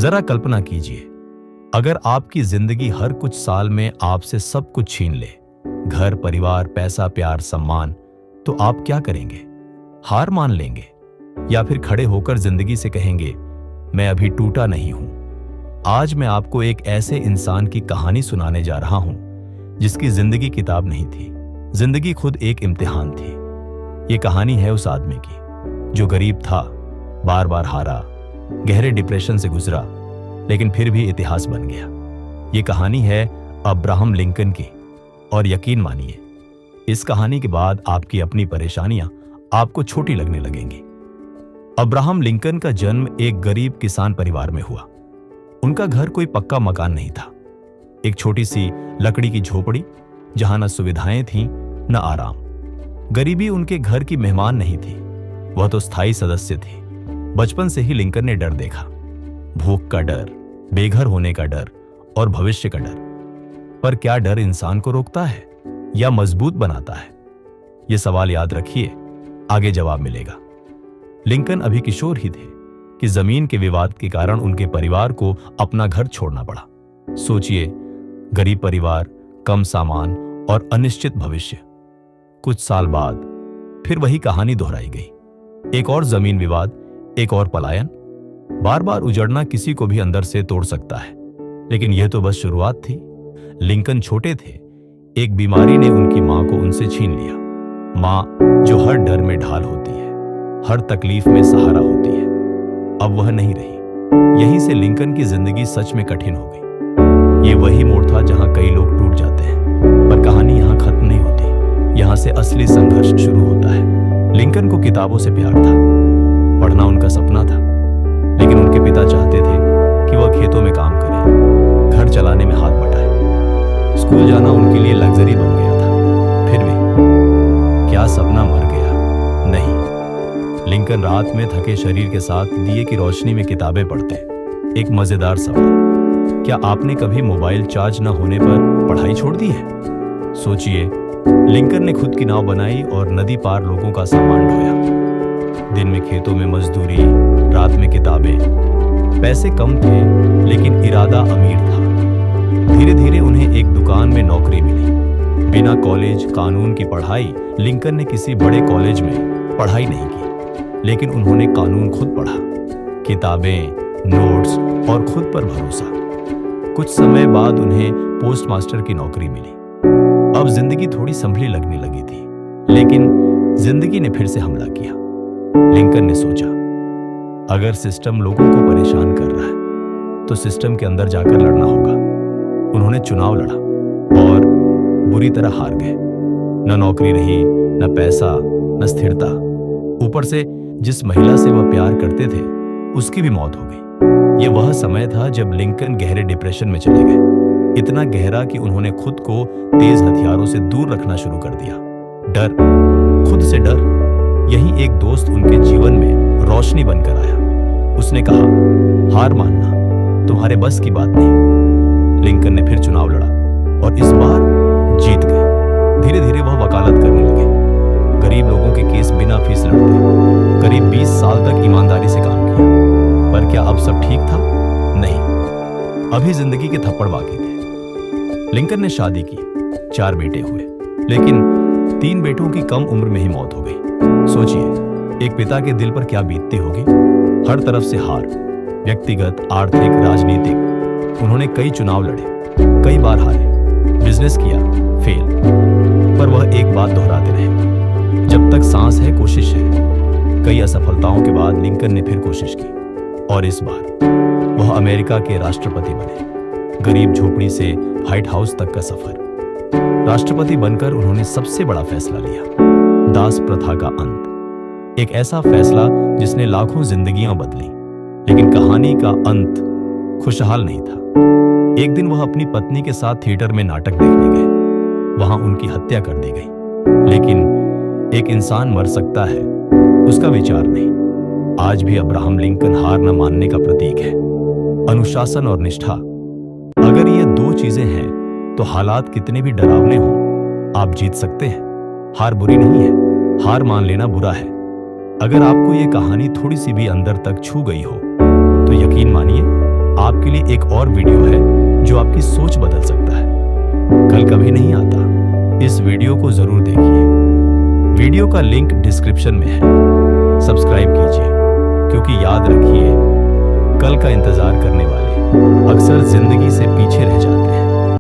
जरा कल्पना कीजिए, अगर आपकी जिंदगी हर कुछ साल में आपसे सब कुछ छीन ले, घर, परिवार, पैसा, प्यार, सम्मान, तो आप क्या करेंगे? हार मान लेंगे या फिर खड़े होकर जिंदगी से कहेंगे, मैं अभी टूटा नहीं हूं? आज मैं आपको एक ऐसे इंसान की कहानी सुनाने जा रहा हूं जिसकी जिंदगी किताब नहीं थी, जिंदगी खुद एक इम्तिहान थी। ये कहानी है उस आदमी की जो गरीब था, बार बार हारा, गहरे डिप्रेशन से गुजरा, लेकिन फिर भी इतिहास बन गया। ये कहानी है अब्राहम लिंकन की, और यकीन मानिए, इस कहानी के बाद आपकी अपनी परेशानियां आपको छोटी लगने लगेंगी। अब्राहम लिंकन का जन्म एक गरीब किसान परिवार में हुआ। उनका घर कोई पक्का मकान नहीं था, एक छोटी सी लकड़ी की झोपड़ी जहां न सुविधाएं थीं न आराम। गरीबी उनके घर की मेहमान नहीं थी, वह तो स्थायी सदस्य थी। बचपन से ही लिंकन ने डर देखा, भूख का डर, बेघर होने का डर और भविष्य का डर। पर क्या डर इंसान को रोकता है या मजबूत बनाता है? यह सवाल याद रखिए, आगे जवाब मिलेगा। लिंकन अभी किशोर ही थे कि जमीन के विवाद के कारण उनके परिवार को अपना घर छोड़ना पड़ा। सोचिए, गरीब परिवार, कम सामान और अनिश्चित भविष्य। कुछ साल बाद फिर वही कहानी दोहराई गई। एक और जमीन विवाद, एक और पलायन। बार बार उजड़ना किसी को भी अंदर से तोड़ सकता है, लेकिन यह तो बस शुरुआत थी। लिंकन छोटे थे, एक बीमारी ने उनकी मां को उनसे छीन लिया। मां जो हर डर में ढाल होती है, हर तकलीफ में सहारा होती है, अब वह नहीं रही। यहीं से लिंकन की जिंदगी सच में कठिन हो गई। ये वही मोड़ था जहां कई लोग टूट जाते हैं, पर कहानी यहां खत्म नहीं होती। यहां से असली संघर्ष शुरू होता है। लिंकन को किताबों से प्यार था, पढ़ना उनका सपना था, लेकिन उनके पिता चाहते थे कि वह खेतों में काम करे, घर चलाने में हाथ बटाए। स्कूल जाना उनके लिए लग्जरी बन गया था। फिर भी क्या सपना मर गया? नहीं। लिंकन रात में थके शरीर के साथ दिए की रोशनी में किताबें पढ़ते। एक मजेदार सवाल, क्या आपने कभी मोबाइल चार्ज न होने पर पढ़ाई छोड़ दी है? सोचिए, लिंकन ने खुद की नाव बनाई और नदी पार लोगों का सामान ढोया। दिन में खेतों में मजदूरी, रात में किताबें। पैसे कम थे, लेकिन इरादा अमीर था। धीरे धीरे उन्हें एक दुकान में नौकरी मिली। बिना कॉलेज, कानून की पढ़ाई, लिंकन ने किसी बड़े कॉलेज में पढ़ाई नहीं की, लेकिन उन्होंने कानून खुद पढ़ा, किताबें, नोट्स और खुद पर भरोसा। कुछ समय बाद उन्हें पोस्ट मास्टर की नौकरी मिली। अब जिंदगी थोड़ी संभली लगने लगी थी, लेकिन जिंदगी ने फिर से हमला किया। लिंकन ने सोचा, अगर सिस्टम लोगों को परेशान कर रहा है तो सिस्टम के अंदर जाकर लड़ना होगा। उन्होंने चुनाव लड़ा और बुरी तरह हार गए। न नौकरी रही, न पैसा, न स्थिरता। ऊपर से जिस महिला से वह प्यार करते थे, उसकी भी मौत हो गई। यह वह समय था जब लिंकन गहरे डिप्रेशन में चले गए, इतना गहरा कि उन्होंने खुद को तेज हथियारों से दूर रखना शुरू कर दिया। डर, खुद से डर। यही एक दोस्त उनके जीवन में रोशनी बनकर आया। उसने कहा, हार मानना तुम्हारे बस की बात नहीं। लिंकन ने फिर चुनाव लड़ा और इस बार जीत गए। धीरे धीरे वह वकालत करने लगे, गरीब लोगों के केस बिना फीस लड़ते। करीब 20 साल तक ईमानदारी से काम किया। पर क्या अब सब ठीक था? नहीं, अभी जिंदगी के थप्पड़ बाकी थे। लिंकन ने शादी की, 4 बेटे हुए, लेकिन 3 बेटों की कम उम्र में ही मौत हो गई। सोचिए, एक पिता के दिल पर क्या बीतती होगी। हर तरफ से हार, व्यक्तिगत, आर्थिक, राजनीतिक। उन्होंने कई चुनाव लड़े, कई बार हारे, बिजनेस किया, फेल। पर वह एक बात दोहराते रहे, जब तक सांस है कोशिश है। कई असफलताओं के बाद लिंकन ने फिर कोशिश की, और इस बार वह अमेरिका के राष्ट्रपति बने। गरीब झोपड़ी से व्हाइट हाउस तक का सफर। राष्ट्रपति बनकर उन्होंने सबसे बड़ा फैसला लिया, दास प्रथा का अंत। एक ऐसा फैसला जिसने लाखों जिंदगियां बदली। लेकिन कहानी का अंत खुशहाल नहीं था। एक दिन वह अपनी पत्नी के साथ थिएटर में नाटक देखने गए। वहां उनकी हत्या कर दी गई। लेकिन एक इंसान मर सकता है, उसका विचार नहीं। आज भी अब्राहम लिंकन हार न मानने का प्रतीक है। अनुशासन और निष्ठा, अगर ये 2 चीजें हैं तो हालात कितने भी डरावने हों, आप जीत सकते हैं। हार बुरी नहीं है, हार मान लेना बुरा है। अगर आपको ये कहानी थोड़ी सी भी अंदर तक छू गई हो तो यकीन मानिए आपके लिए एक और वीडियो है जो आपकी सोच बदल सकता है। कल कभी नहीं आता, इस वीडियो को जरूर देखिए। वीडियो का लिंक डिस्क्रिप्शन में है। सब्सक्राइब कीजिए, क्योंकि याद रखिए, कल का इंतजार करने वाले अक्सर जिंदगी से पीछे रह जाते हैं।